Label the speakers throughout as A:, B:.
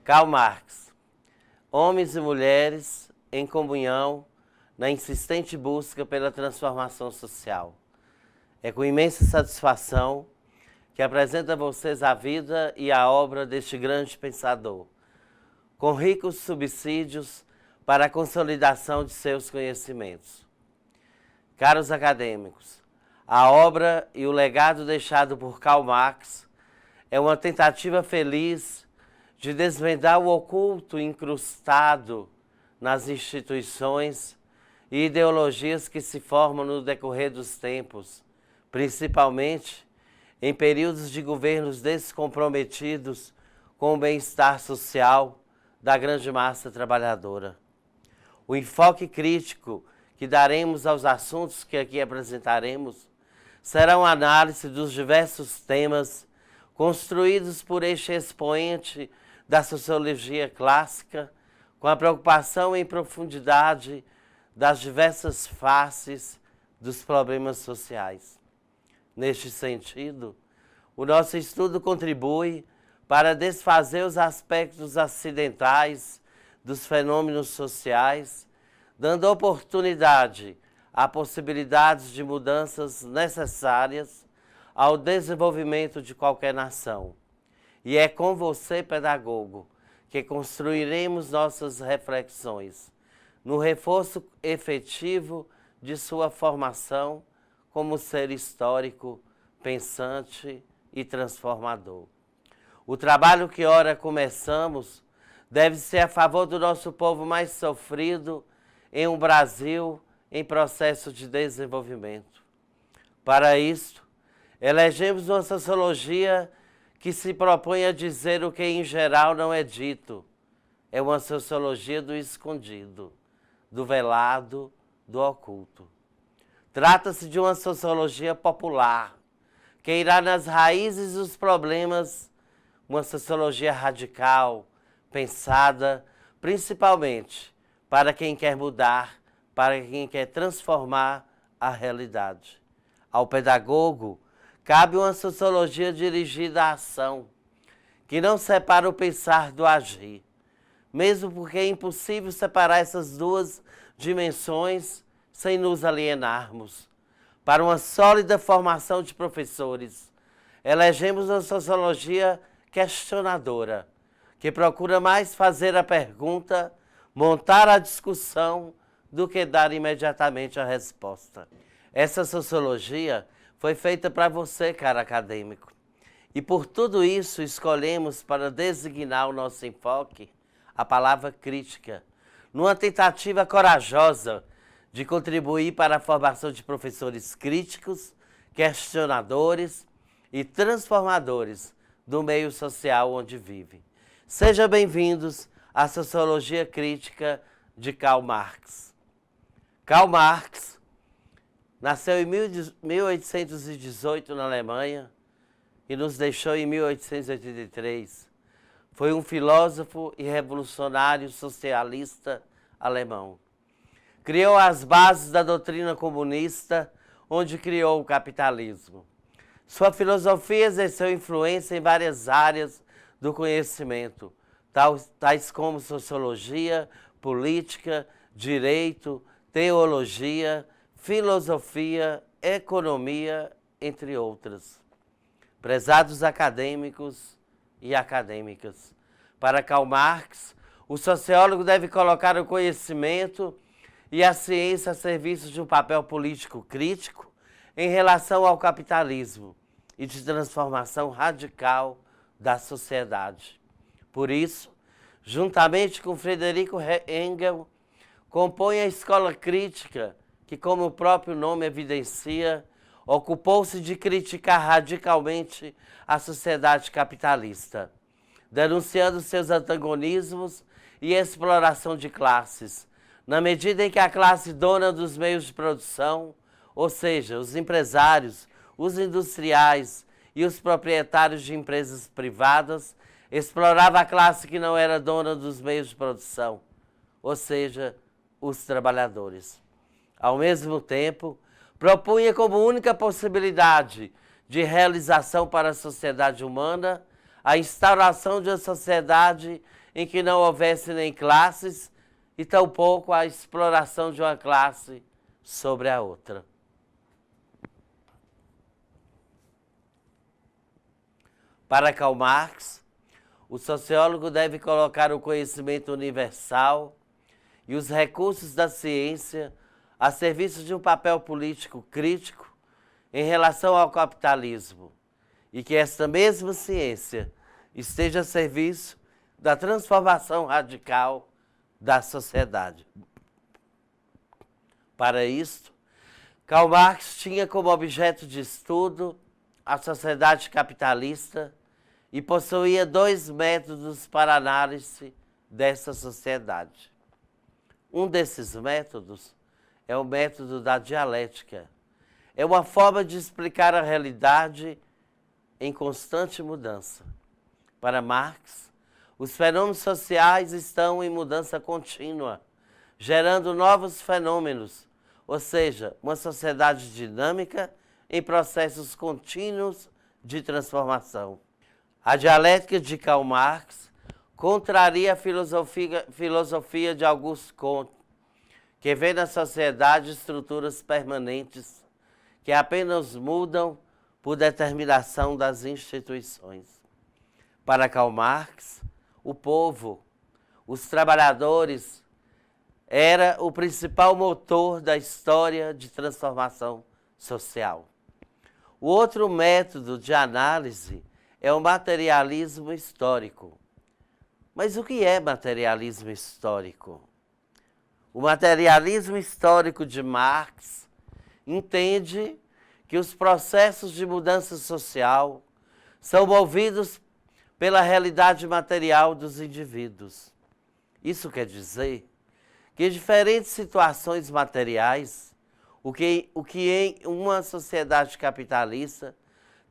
A: Karl Marx. Homens e mulheres em comunhão na insistente busca pela transformação social. É com imensa satisfação que apresento a vocês a vida e a obra deste grande pensador, com ricos subsídios para a consolidação de seus conhecimentos. Caros acadêmicos, a obra e o legado deixado por Karl Marx é uma tentativa feliz de desvendar o oculto incrustado nas instituições e ideologias que se formam no decorrer dos tempos, principalmente em períodos de governos descomprometidos com o bem-estar social da grande massa trabalhadora. O enfoque crítico que daremos aos assuntos que aqui apresentaremos será uma análise dos diversos temas construídos por este expoente da sociologia clássica, com a preocupação em profundidade das diversas faces dos problemas sociais. Neste sentido, o nosso estudo contribui para desfazer os aspectos acidentais dos fenômenos sociais, dando oportunidade a possibilidades de mudanças necessárias ao desenvolvimento de qualquer nação. E é com você, pedagogo, que construiremos nossas reflexões no reforço efetivo de sua formação como ser histórico, pensante e transformador. O trabalho que ora começamos deve ser a favor do nosso povo mais sofrido em um Brasil em processo de desenvolvimento. Para isto, elegemos uma sociologia que se propõe a dizer o que em geral não é dito. É uma sociologia do escondido, do velado, do oculto. Trata-se de uma sociologia popular, que irá nas raízes dos problemas, uma sociologia radical, pensada principalmente para quem quer mudar, para quem quer transformar a realidade. Ao pedagogo, cabe uma sociologia dirigida à ação, que não separa o pensar do agir, mesmo porque é impossível separar essas duas dimensões sem nos alienarmos. Para uma sólida formação de professores, elegemos uma sociologia questionadora, que procura mais fazer a pergunta, montar a discussão, do que dar imediatamente a resposta. Essa sociologia foi feita para você, cara acadêmico. E por tudo isso escolhemos para designar o nosso enfoque a palavra crítica, numa tentativa corajosa de contribuir para a formação de professores críticos, questionadores e transformadores do meio social onde vivem. Sejam bem-vindos à Sociologia Crítica de Karl Marx. Karl Marx nasceu em 1818 na Alemanha e nos deixou em 1883. Foi um filósofo e revolucionário socialista alemão. Criou as bases da doutrina comunista, onde criou o capitalismo. Sua filosofia exerceu influência em várias áreas do conhecimento, tais como sociologia, política, direito, teologia, filosofia, economia, entre outras. Prezados acadêmicos e acadêmicas, para Karl Marx, o sociólogo deve colocar o conhecimento e a ciência a serviço de um papel político crítico em relação ao capitalismo e de transformação radical da sociedade. Por isso, juntamente com Friedrich Engels, compõe a escola crítica que, como o próprio nome evidencia, ocupou-se de criticar radicalmente a sociedade capitalista, denunciando seus antagonismos e exploração de classes, na medida em que a classe dona dos meios de produção, ou seja, os empresários, os industriais e os proprietários de empresas privadas, explorava a classe que não era dona dos meios de produção, ou seja, os trabalhadores. Ao mesmo tempo, propunha como única possibilidade de realização para a sociedade humana a instauração de uma sociedade em que não houvesse nem classes e tampouco a exploração de uma classe sobre a outra. Para Karl Marx, o sociólogo deve colocar o conhecimento universal e os recursos da ciência a serviço de um papel político crítico em relação ao capitalismo, e que esta mesma ciência esteja a serviço da transformação radical da sociedade. Para isto, Karl Marx tinha como objeto de estudo a sociedade capitalista e possuía 2 métodos para análise dessa sociedade. Um desses métodos é o método da dialética. É uma forma de explicar a realidade em constante mudança. Para Marx, os fenômenos sociais estão em mudança contínua, gerando novos fenômenos, ou seja, uma sociedade dinâmica em processos contínuos de transformação. A dialética de Karl Marx contraria a filosofia de Auguste Comte, que vê na sociedade estruturas permanentes que apenas mudam por determinação das instituições. Para Karl Marx, o povo, os trabalhadores, era o principal motor da história de transformação social. O outro método de análise é o materialismo histórico. Mas o que é materialismo histórico? O materialismo histórico de Marx entende que os processos de mudança social são movidos pela realidade material dos indivíduos. Isso quer dizer que em diferentes situações materiais, o que em uma sociedade capitalista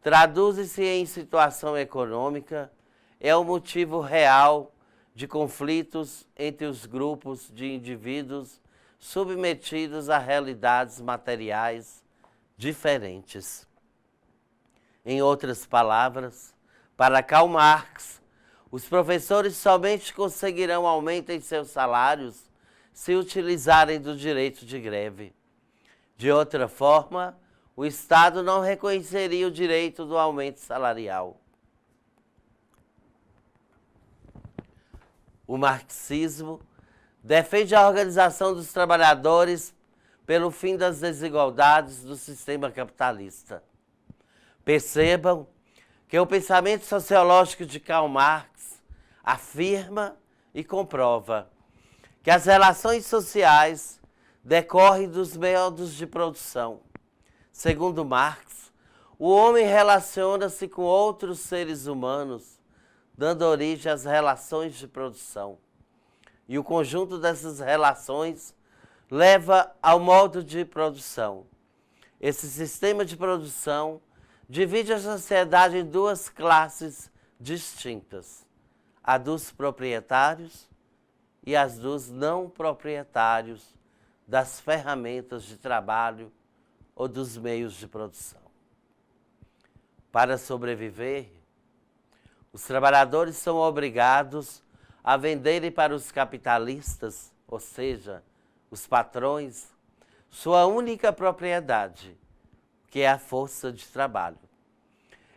A: traduz-se em situação econômica, é o motivo real de conflitos entre os grupos de indivíduos submetidos a realidades materiais diferentes. Em outras palavras, para Karl Marx, os professores somente conseguirão aumento em seus salários se utilizarem do direito de greve. De outra forma, o Estado não reconheceria o direito do aumento salarial. O marxismo defende a organização dos trabalhadores pelo fim das desigualdades do sistema capitalista. Percebam que o pensamento sociológico de Karl Marx afirma e comprova que as relações sociais decorrem dos modos de produção. Segundo Marx, o homem relaciona-se com outros seres humanos, dando origem às relações de produção. E o conjunto dessas relações leva ao modo de produção. Esse sistema de produção divide a sociedade em 2 classes distintas: a dos proprietários e as dos não proprietários das ferramentas de trabalho ou dos meios de produção. Para sobreviver, os trabalhadores são obrigados a venderem para os capitalistas, ou seja, os patrões, sua única propriedade, que é a força de trabalho.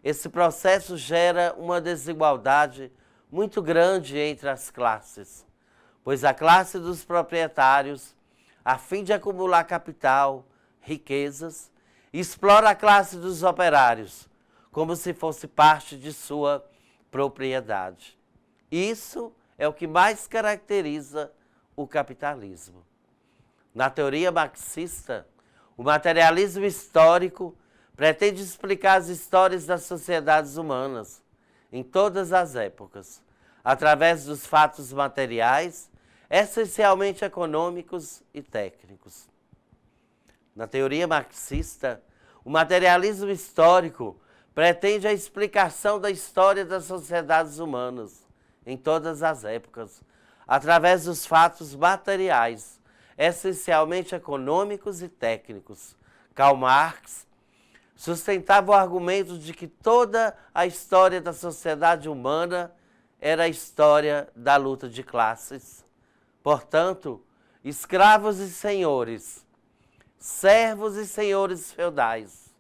A: Esse processo gera uma desigualdade muito grande entre as classes, pois a classe dos proprietários, a fim de acumular capital, riquezas, explora a classe dos operários, como se fosse parte de sua propriedade. Isso é o que mais caracteriza o capitalismo. Na teoria marxista, o materialismo histórico pretende explicar as histórias das sociedades humanas, em todas as épocas, através dos fatos materiais, essencialmente econômicos e técnicos. Na teoria marxista, o materialismo histórico pretende a explicação da história das sociedades humanas, em todas as épocas, através dos fatos materiais, essencialmente econômicos e técnicos. Karl Marx sustentava o argumento de que toda a história da sociedade humana era a história da luta de classes. Portanto, escravos e senhores, servos e senhores feudais,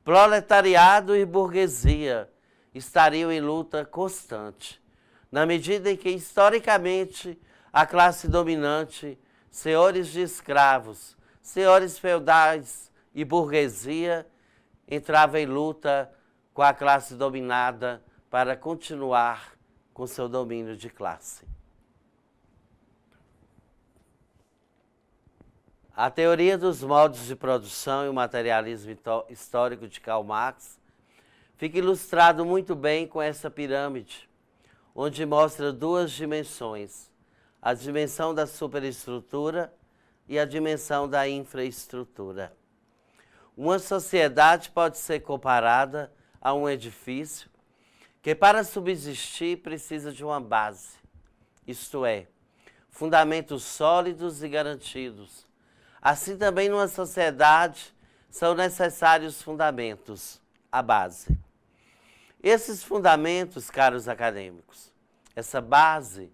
A: proletariado e burguesia estariam em luta constante, na medida em que, historicamente, a classe dominante, senhores de escravos, senhores feudais e burguesia, entrava em luta com a classe dominada para continuar com seu domínio de classe. A teoria dos modos de produção e o materialismo histórico de Karl Marx fica ilustrado muito bem com essa pirâmide, onde mostra duas dimensões, a dimensão da superestrutura e a dimensão da infraestrutura. Uma sociedade pode ser comparada a um edifício que, para subsistir, precisa de uma base, isto é, fundamentos sólidos e garantidos. Assim também numa sociedade são necessários fundamentos, a base. Esses fundamentos, caros acadêmicos, essa base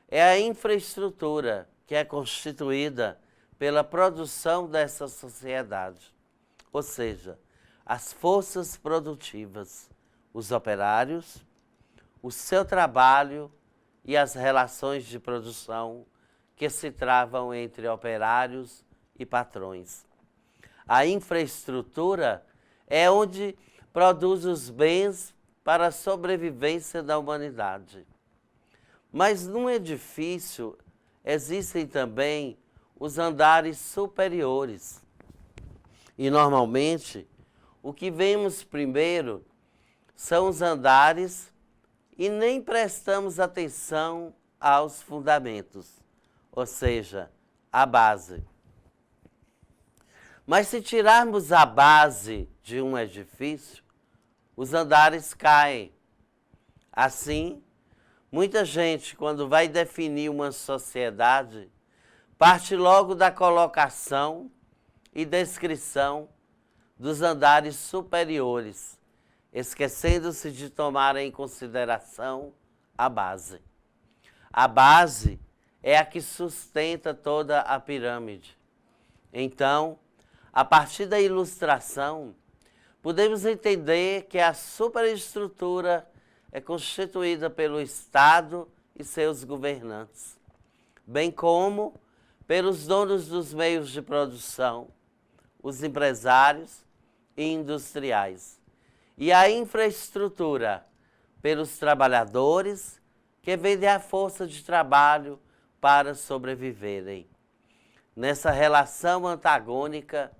A: é a infraestrutura que é constituída pela produção dessa sociedade, ou seja, as forças produtivas, os operários, o seu trabalho e as relações de produção que se travam entre operários e patrões. A infraestrutura é onde produz os bens para a sobrevivência da humanidade. Mas num edifício existem também os andares superiores. E normalmente o que vemos primeiro são os andares e nem prestamos atenção aos fundamentos, ou seja, a base. Mas se tirarmos a base de um edifício, os andares caem. Assim, muita gente, quando vai definir uma sociedade, parte logo da colocação e descrição dos andares superiores, esquecendo-se de tomar em consideração a base. A base é a que sustenta toda a pirâmide. Então, a partir da ilustração, podemos entender que a superestrutura é constituída pelo Estado e seus governantes, bem como pelos donos dos meios de produção, os empresários e industriais, e a infraestrutura pelos trabalhadores que vendem a força de trabalho para sobreviverem. Nessa relação antagônica,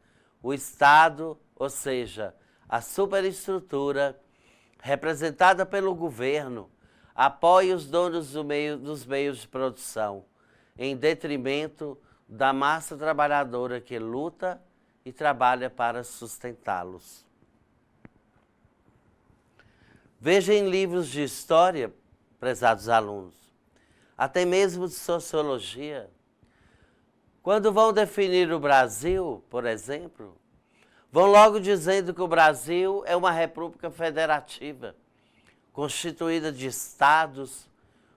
A: o Estado, ou seja, a superestrutura, representada pelo governo, apoia os donos dos meios de produção, em detrimento da massa trabalhadora que luta e trabalha para sustentá-los. Veja em livros de história, prezados alunos, até mesmo de sociologia, quando vão definir o Brasil, por exemplo, vão logo dizendo que o Brasil é uma república federativa, constituída de estados,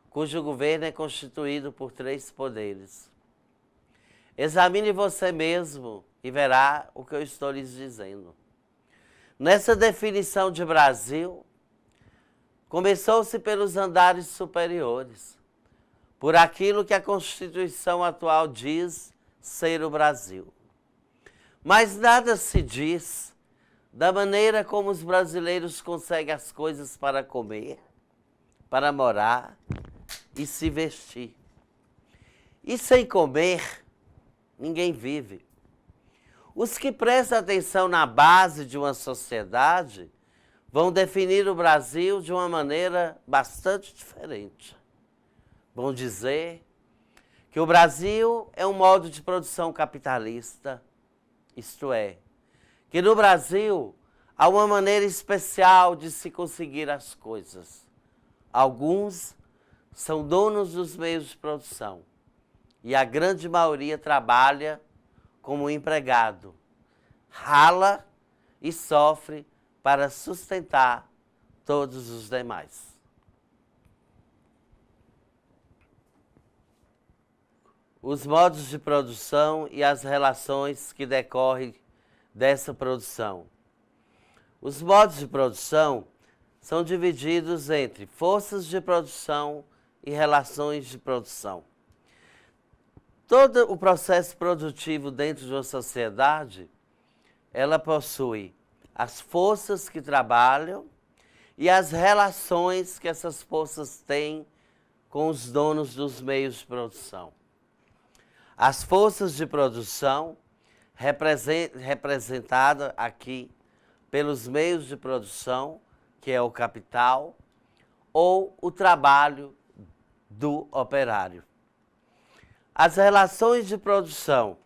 A: cujo governo é constituído por 3 poderes. Examine você mesmo e verá o que eu estou lhes dizendo. Nessa definição de Brasil, começou-se pelos andares superiores, por aquilo que a Constituição atual diz ser o Brasil. Mas nada se diz da maneira como os brasileiros conseguem as coisas para comer, para morar e se vestir. E sem comer, ninguém vive. Os que prestam atenção na base de uma sociedade vão definir o Brasil de uma maneira bastante diferente. Vão dizer que o Brasil é um modo de produção capitalista, isto é, que no Brasil há uma maneira especial de se conseguir as coisas. Alguns são donos dos meios de produção e a grande maioria trabalha como empregado, rala e sofre para sustentar todos os demais. os modos de produção e as relações que decorrem dessa produção. Os modos de produção são divididos entre forças de produção e relações de produção. Todo o processo produtivo dentro de uma sociedade, ela possui as forças que trabalham e as relações que essas forças têm com os donos dos meios de produção. As forças de produção, representada aqui pelos meios de produção, que é o capital, ou o trabalho do operário. As relações de produção,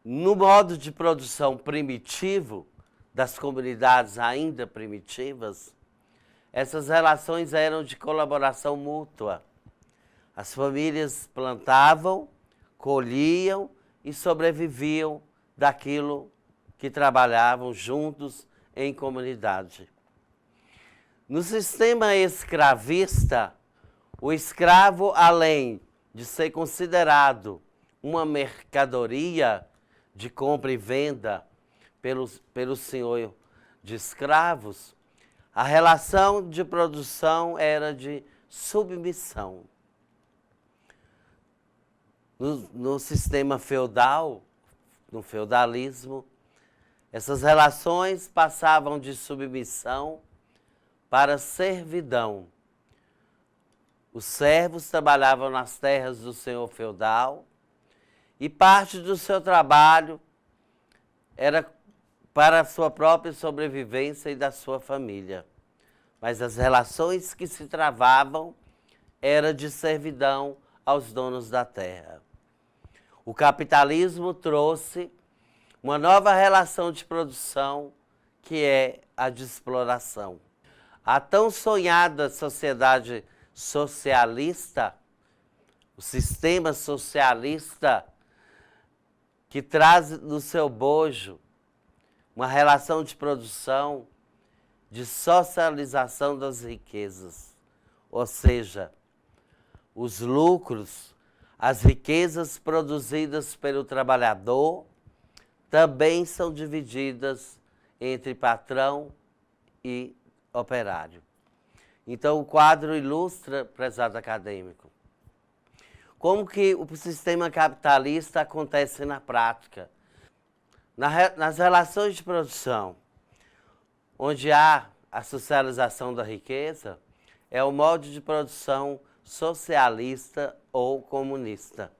A: no modo de produção primitivo, das comunidades ainda primitivas, essas relações eram de colaboração mútua. As famílias plantavam, colhiam e sobreviviam daquilo que trabalhavam juntos em comunidade. No sistema escravista, o escravo, além de ser considerado uma mercadoria de compra e venda pelo senhor de escravos, a relação de produção era de submissão. No sistema feudal, no feudalismo, essas relações passavam de submissão para servidão. Os servos trabalhavam nas terras do senhor feudal e parte do seu trabalho era para a sua própria sobrevivência e da sua família. Mas as relações que se travavam eram de servidão aos donos da terra. O capitalismo trouxe uma nova relação de produção, que é a de exploração. A tão sonhada sociedade socialista, o sistema socialista, que traz no seu bojo uma relação de produção, de socialização das riquezas, ou seja, os lucros, as riquezas produzidas pelo trabalhador também são divididas entre patrão e operário. Então o quadro ilustra, prezado acadêmico, como que o sistema capitalista acontece na prática. Nas relações de produção, onde há a socialização da riqueza, é o modo de produção socialista ou comunista.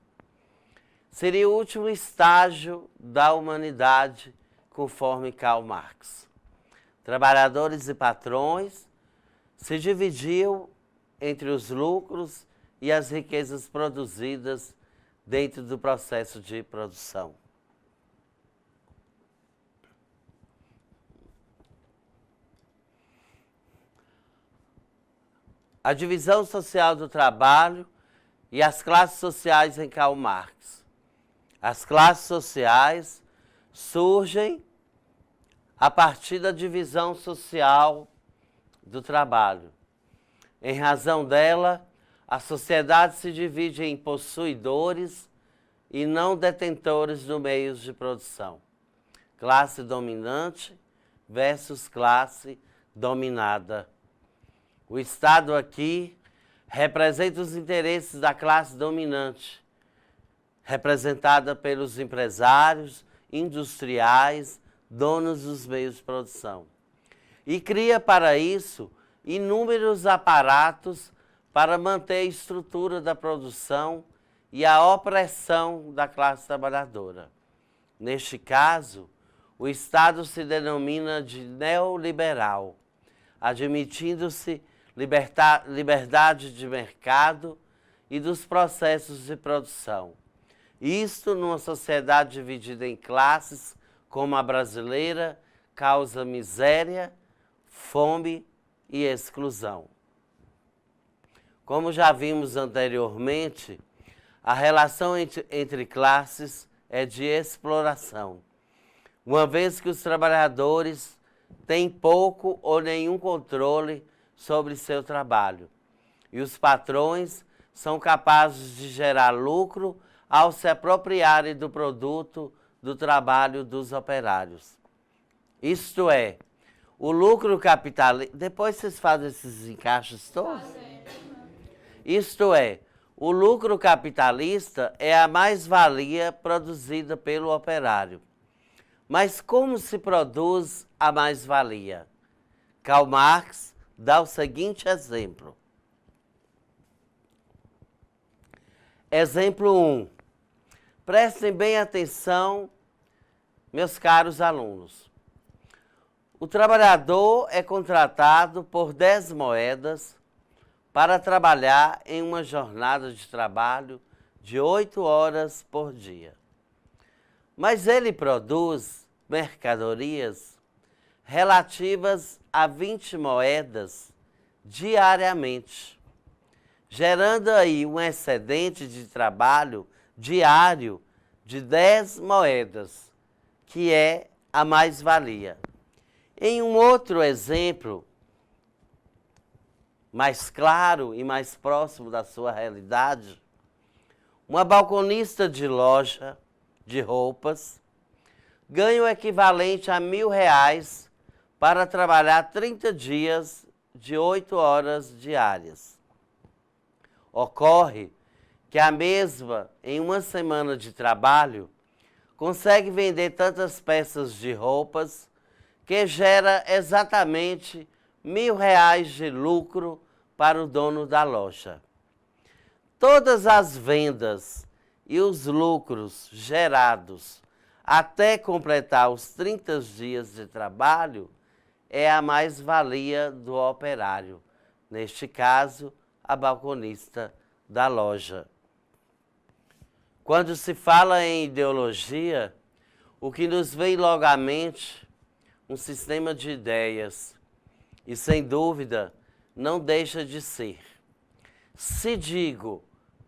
A: Seria o último estágio da humanidade, conforme Karl Marx. Trabalhadores e patrões se dividiam entre os lucros e as riquezas produzidas dentro do processo de produção. A divisão social do trabalho e as classes sociais em Karl Marx. As classes sociais surgem a partir da divisão social do trabalho. Em razão dela, a sociedade se divide em possuidores e não detentores de meios de produção. Classe dominante versus classe dominada. O Estado aqui representa os interesses da classe dominante, representada pelos empresários, industriais, donos dos meios de produção. E cria para isso inúmeros aparatos para manter a estrutura da produção e a opressão da classe trabalhadora. Neste caso, o Estado se denomina de neoliberal, admitindo-se liberdade de mercado e dos processos de produção. Isto, numa sociedade dividida em classes, como a brasileira, causa miséria, fome e exclusão. Como já vimos anteriormente, a relação entre classes é de exploração, uma vez que os trabalhadores têm pouco ou nenhum controle sobre seu trabalho, e os patrões são capazes de gerar lucro ao se apropriarem do produto do trabalho dos operários. Isto é, o lucro capitalista... Depois vocês fazem esses encaixes todos? Isto é, o lucro capitalista é a mais-valia produzida pelo operário. Mas como se produz a mais-valia? Karl Marx dá o seguinte exemplo. Exemplo 1. Prestem bem atenção, meus caros alunos. O trabalhador é contratado por 10 moedas para trabalhar em uma jornada de trabalho de 8 horas por dia. Mas ele produz mercadorias relativas a 20 moedas diariamente, gerando aí um excedente de trabalho diário de 10 moedas, que é a mais-valia. Em um outro exemplo, mais claro e mais próximo da sua realidade, uma balconista de loja de roupas ganha o equivalente a R$1.000 para trabalhar 30 dias de 8 horas diárias. Ocorre que a mesma, em uma semana de trabalho, consegue vender tantas peças de roupas que gera exatamente R$1.000 de lucro para o dono da loja. Todas as vendas e os lucros gerados até completar os 30 dias de trabalho é a mais-valia do operário, neste caso, a balconista da loja. Quando se fala em ideologia, o que nos vem logo à mente, um sistema de ideias, e sem dúvida não deixa de ser. Se digo,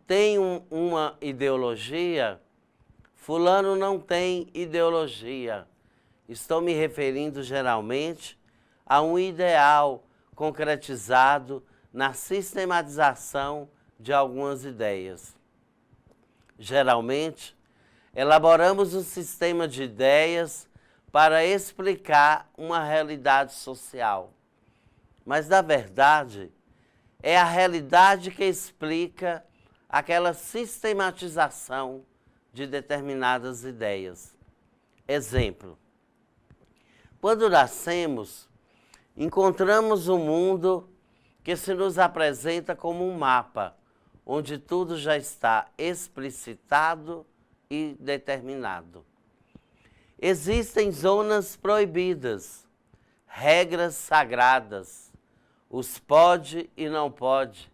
A: tem uma ideologia, fulano não tem ideologia. Estou me referindo geralmente a um ideal concretizado na sistematização de algumas ideias. Geralmente, elaboramos um sistema de ideias para explicar uma realidade social. Mas, na verdade, é a realidade que explica aquela sistematização de determinadas ideias. Exemplo: quando nascemos, encontramos um mundo que se nos apresenta como um mapa, onde tudo já está explicitado e determinado. Existem zonas proibidas, regras sagradas, os pode e não pode.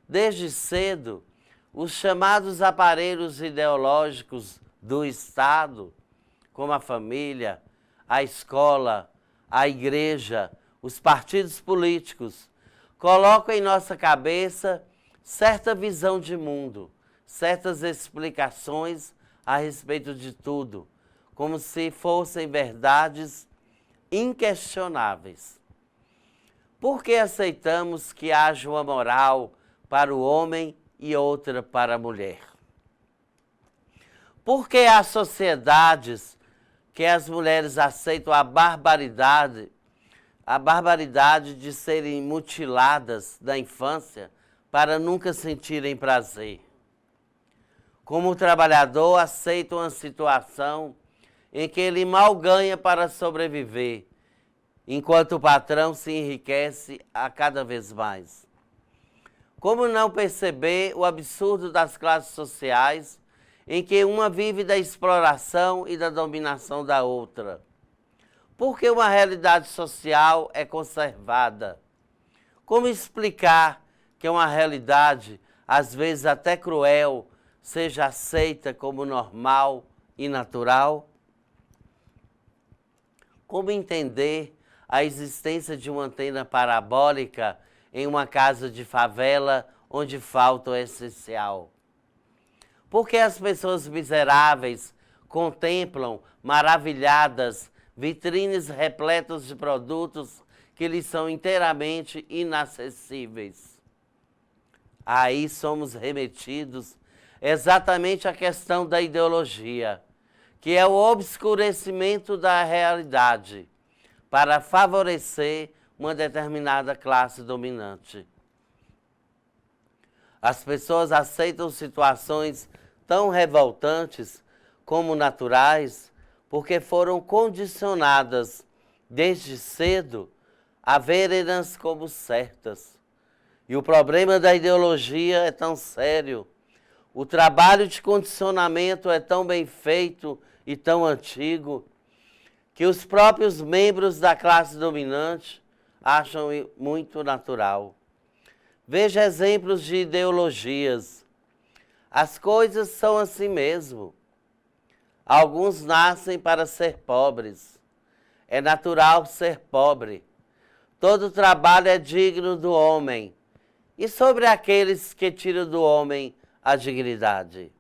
A: Desde cedo, os chamados aparelhos ideológicos do Estado, como a família, a escola, a igreja, os partidos políticos, colocam em nossa cabeça certa visão de mundo, certas explicações a respeito de tudo, como se fossem verdades inquestionáveis. Por que aceitamos que haja uma moral para o homem e outra para a mulher? Por que há sociedades que as mulheres aceitam a barbaridade de serem mutiladas da infância para nunca sentirem prazer? Como o trabalhador aceita uma situação em que ele mal ganha para sobreviver, enquanto o patrão se enriquece a cada vez mais? Como não perceber o absurdo das classes sociais em que uma vive da exploração e da dominação da outra? Por que uma realidade social é conservada? Como explicar que uma realidade, às vezes até cruel, seja aceita como normal e natural? Como entender a existência de uma antena parabólica em uma casa de favela onde falta o essencial? Por que as pessoas miseráveis contemplam, maravilhadas, vitrines repletas de produtos que lhes são inteiramente inacessíveis? Aí somos remetidos exatamente à questão da ideologia, que é o obscurecimento da realidade para favorecer uma determinada classe dominante. As pessoas aceitam situações tão revoltantes como naturais porque foram condicionadas desde cedo a verem-nas como certas. E o problema da ideologia é tão sério, o trabalho de condicionamento é tão bem feito e tão antigo, que os próprios membros da classe dominante acham muito natural. Veja exemplos de ideologias. As coisas são assim mesmo. Alguns nascem para ser pobres. É natural ser pobre. Todo trabalho é digno do homem. E sobre aqueles que tiram do homem a dignidade?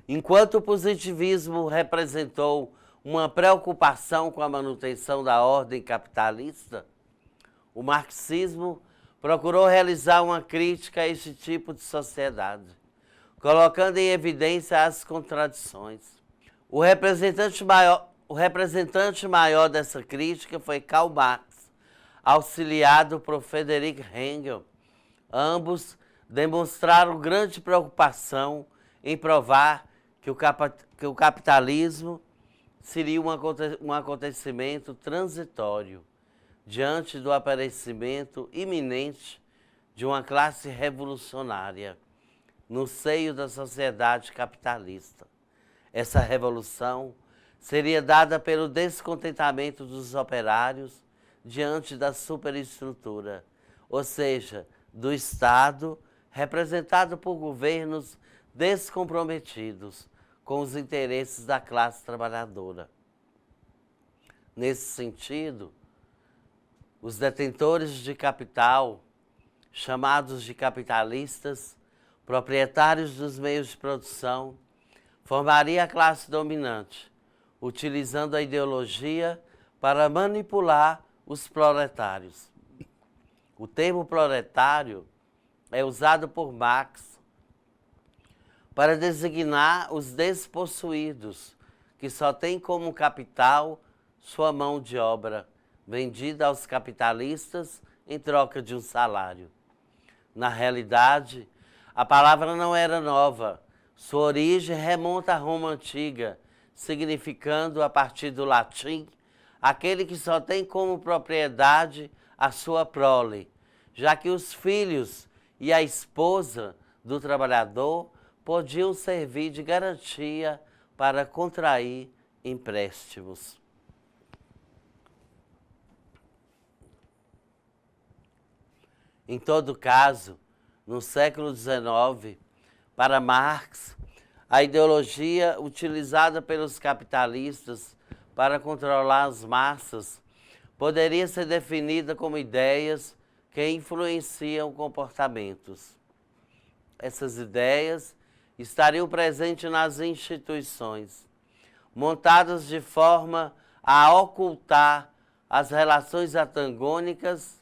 A: Enquanto o positivismo representou uma preocupação com a manutenção da ordem capitalista, o marxismo procurou realizar uma crítica a este tipo de sociedade, colocando em evidência as contradições. O representante maior dessa crítica foi Karl Marx, auxiliado por Friedrich Engels. Ambos demonstraram grande preocupação em provar que o capitalismo seria um acontecimento transitório diante do aparecimento iminente de uma classe revolucionária no seio da sociedade capitalista. Essa revolução seria dada pelo descontentamento dos operários diante da superestrutura, ou seja, do Estado, representado por governos descomprometidos com os interesses da classe trabalhadora. Nesse sentido, os detentores de capital, chamados de capitalistas, proprietários dos meios de produção, formariam a classe dominante, utilizando a ideologia para manipular os proletários. O termo proletário é usado por Marx para designar os despossuídos, que só têm como capital sua mão de obra, vendida aos capitalistas em troca de um salário. Na realidade, a palavra não era nova. Sua origem remonta à Roma antiga, significando, a partir do latim, aquele que só tem como propriedade a sua prole, já que os filhos e a esposa do trabalhador podiam servir de garantia para contrair empréstimos. Em todo caso, no século XIX, para Marx, a ideologia utilizada pelos capitalistas para controlar as massas poderia ser definida como ideias que influenciam comportamentos. Essas ideias estariam presentes nas instituições, montadas de forma a ocultar as relações antagônicas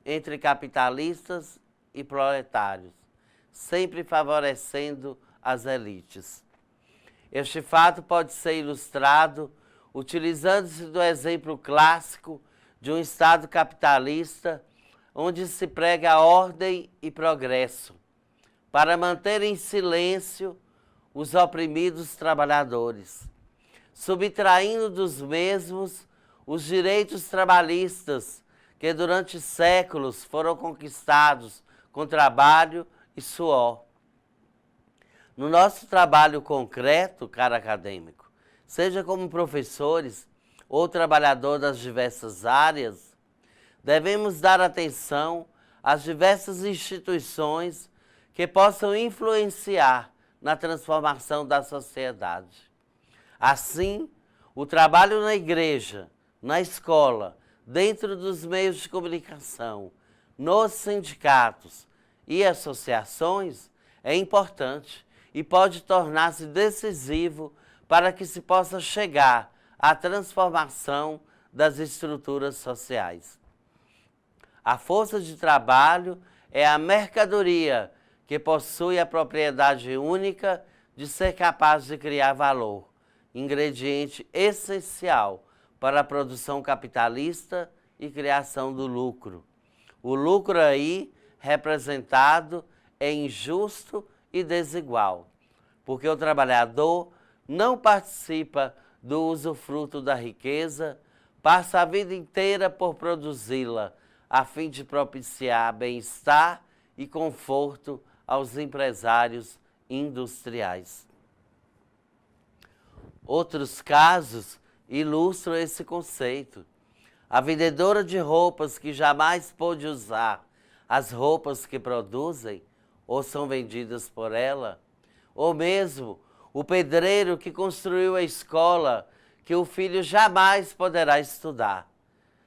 A: entre capitalistas e proletários, sempre favorecendo as elites. Este fato pode ser ilustrado utilizando-se do exemplo clássico de um Estado capitalista onde se prega ordem e progresso, para manter em silêncio os oprimidos trabalhadores, subtraindo dos mesmos os direitos trabalhistas que durante séculos foram conquistados com trabalho e suor. No nosso trabalho concreto, caro acadêmico, seja como professores ou trabalhador das diversas áreas, devemos dar atenção às diversas instituições que possam influenciar na transformação da sociedade. Assim, o trabalho na igreja, na escola, dentro dos meios de comunicação, nos sindicatos e associações é importante e pode tornar-se decisivo para que se possa chegar à transformação das estruturas sociais. A força de trabalho é a mercadoria que possui a propriedade única de ser capaz de criar valor, ingrediente essencial para a produção capitalista e criação do lucro. O lucro aí representado é injusto e desigual, porque o trabalhador não participa do usufruto da riqueza, passa a vida inteira por produzi-la, a fim de propiciar bem-estar e conforto aos empresários industriais. Outros casos ilustram esse conceito. A vendedora de roupas que jamais pôde usar as roupas que produzem ou são vendidas por ela, ou mesmo o pedreiro que construiu a escola que o filho jamais poderá estudar.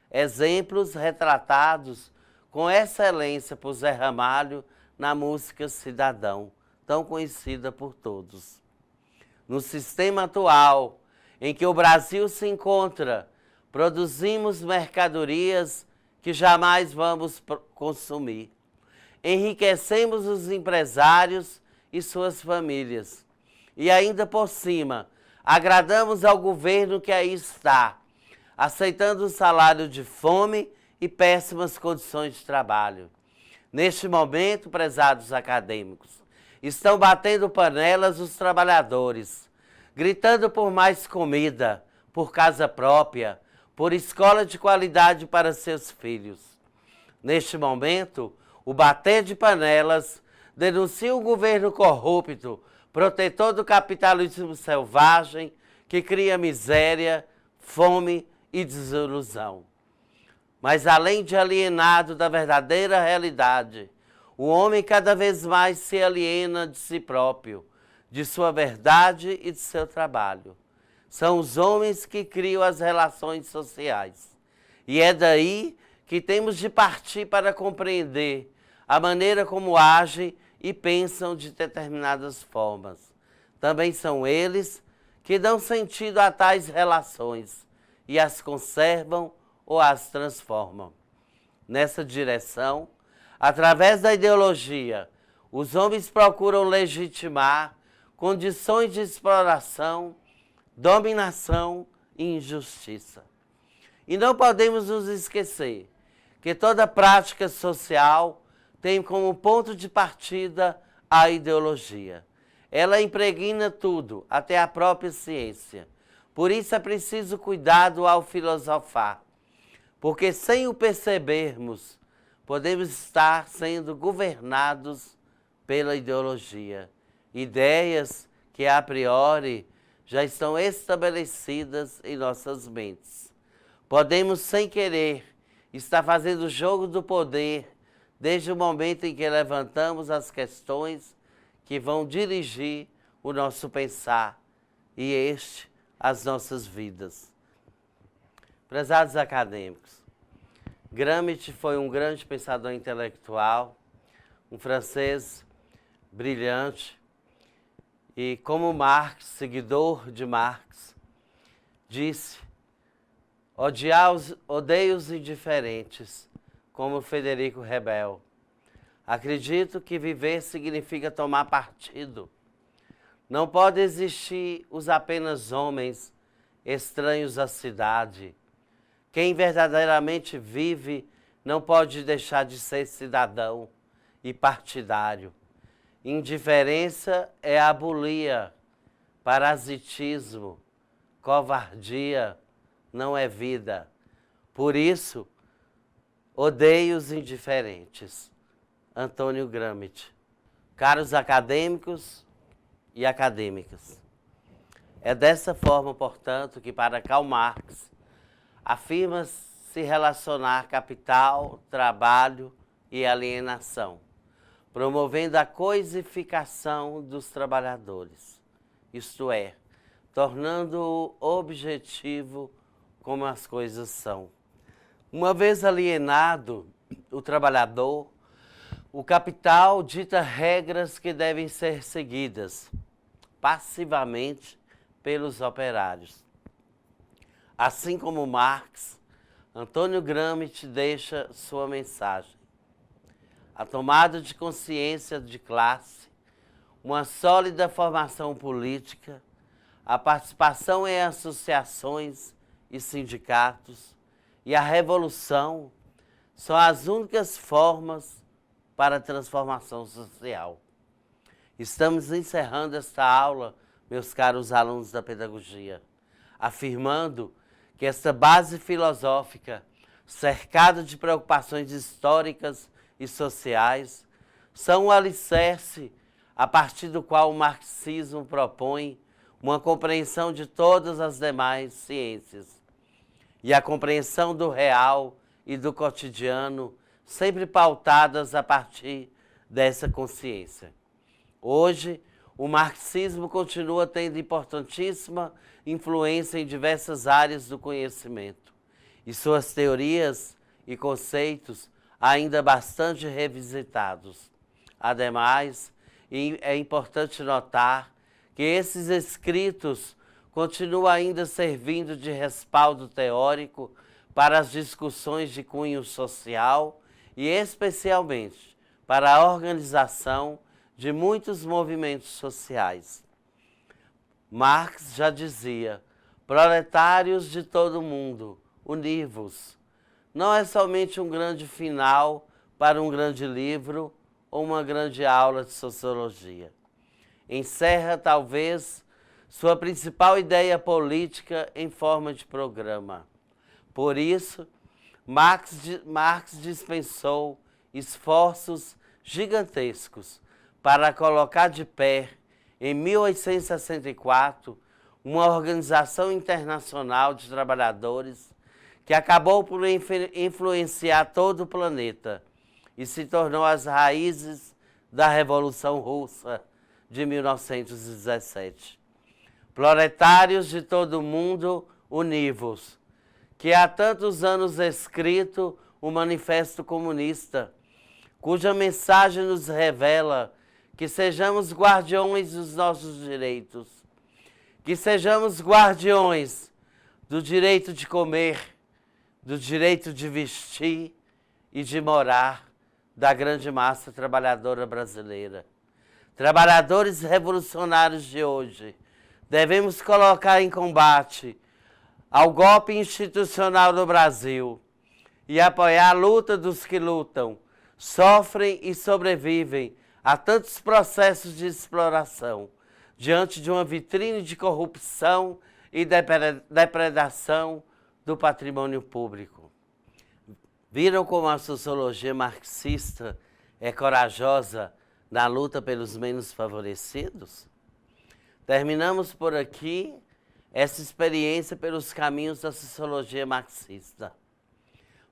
A: Exemplos retratados com excelência por Zé Ramalho na música Cidadão, tão conhecida por todos. No sistema atual em que o Brasil se encontra, produzimos mercadorias que jamais vamos consumir. Enriquecemos os empresários e suas famílias. E ainda por cima, agradamos ao governo que aí está, aceitando o salário de fome e péssimas condições de trabalho. Neste momento, prezados acadêmicos, estão batendo panelas os trabalhadores, gritando por mais comida, por casa própria, por escola de qualidade para seus filhos. Neste momento, o bater de panelas denuncia o governo corrupto, protetor do capitalismo selvagem, que cria miséria, fome e desilusão. Mas além de alienado da verdadeira realidade, o homem cada vez mais se aliena de si próprio, de sua verdade e de seu trabalho. São os homens que criam as relações sociais. E é daí que temos de partir para compreender a maneira como agem e pensam de determinadas formas. Também são eles que dão sentido a tais relações e as conservam ou as transformam. Nessa direção, através da ideologia, os homens procuram legitimar condições de exploração, dominação e injustiça. E não podemos nos esquecer que toda prática social tem como ponto de partida a ideologia. Ela impregna tudo, até a própria ciência. Por isso é preciso cuidado ao filosofar, porque sem o percebermos, podemos estar sendo governados pela ideologia. Ideias que a priori já estão estabelecidas em nossas mentes. Podemos, sem querer, estar fazendo o jogo do poder desde o momento em que levantamos as questões que vão dirigir o nosso pensar e as nossas vidas. Prezados acadêmicos, Gramsci foi um grande pensador intelectual, um francês brilhante, e como Marx, seguidor de Marx, disse: odeio os indiferentes, como Frederico Rebel. Acredito que viver significa tomar partido. Não pode existir os apenas homens estranhos à cidade. Quem verdadeiramente vive não pode deixar de ser cidadão e partidário. Indiferença é abulia, parasitismo, covardia, não é vida. Por isso, odeio os indiferentes. Antônio Gramsci. Caros acadêmicos e acadêmicas, é dessa forma, portanto, que para Karl Marx afirma se relacionar capital, trabalho e alienação, promovendo a coisificação dos trabalhadores, isto é, tornando-o objetivo como as coisas são. Uma vez alienado o trabalhador, o capital dita regras que devem ser seguidas passivamente pelos operários. Assim como Marx, Antônio Gramsci deixa sua mensagem. a tomada de consciência de classe, uma sólida formação política, a participação em associações e sindicatos e a revolução são as únicas formas para a transformação social. Estamos encerrando esta aula, meus caros alunos da pedagogia, afirmando que esta base filosófica, cercada de preocupações históricas e sociais, são o alicerce a partir do qual o marxismo propõe uma compreensão de todas as demais ciências e a compreensão do real e do cotidiano, sempre pautadas a partir dessa consciência. Hoje, o marxismo continua tendo importantíssima influência em diversas áreas do conhecimento e suas teorias e conceitos ainda bastante revisitados. Ademais, é importante notar que esses escritos continuam ainda servindo de respaldo teórico para as discussões de cunho social e especialmente para a organização de muitos movimentos sociais. Marx já dizia: proletários de todo o mundo, univos. Não é somente um grande final para um grande livro ou uma grande aula de sociologia. Encerra, talvez, sua principal ideia política em forma de programa. Por isso, Marx dispensou esforços gigantescos para colocar de pé, em 1864, uma organização internacional de trabalhadores que acabou por influenciar todo o planeta e se tornou as raízes da Revolução Russa de 1917. Proletários de todo o mundo, univos, que há tantos anos escrito o Manifesto Comunista, cuja mensagem nos revela que sejamos guardiões dos nossos direitos, que sejamos guardiões do direito de comer, do direito de vestir e de morar da grande massa trabalhadora brasileira. Trabalhadores revolucionários de hoje, devemos colocar em combate ao golpe institucional no Brasil e apoiar a luta dos que lutam, sofrem e sobrevivem a tantos processos de exploração, diante de uma vitrine de corrupção e depredação do patrimônio público. Viram como a sociologia marxista é corajosa na luta pelos menos favorecidos? Terminamos por aqui essa experiência pelos caminhos da sociologia marxista.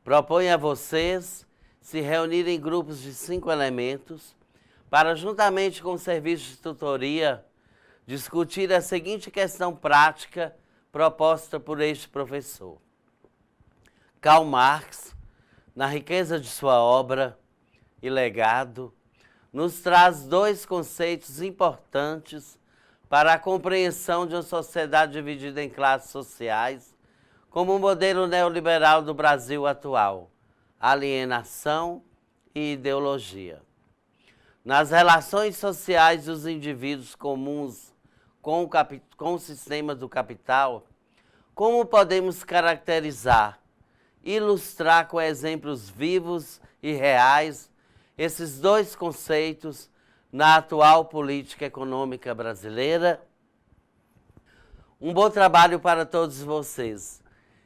A: Proponho a vocês se reunirem em grupos de 5 elementos para, juntamente com o serviço de tutoria, discutir a seguinte questão prática proposta por este professor. Karl Marx, na riqueza de sua obra e legado, nos traz 2 conceitos importantes para a compreensão de uma sociedade dividida em classes sociais, como o modelo neoliberal do Brasil atual: alienação e ideologia. Nas relações sociais dos indivíduos comuns com o sistema do capital, como podemos caracterizar, ilustrar com exemplos vivos e reais esses 2 conceitos na atual política econômica brasileira? Um bom trabalho para todos vocês.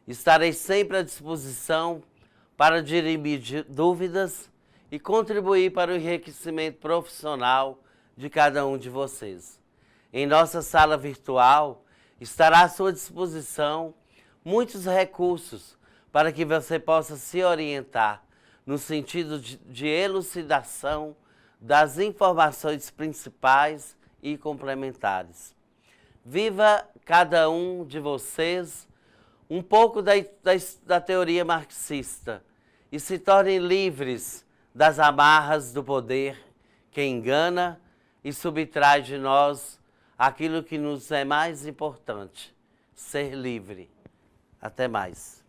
A: Estarei sempre à disposição para dirimir dúvidas e contribuir para o enriquecimento profissional de cada um de vocês. Em nossa sala virtual estará à sua disposição muitos recursos para que você possa se orientar no sentido de elucidação das informações principais e complementares. Viva cada um de vocês um pouco da teoria marxista e se tornem livres das amarras do poder que engana e subtrai de nós aquilo que nos é mais importante: ser livre. Até mais.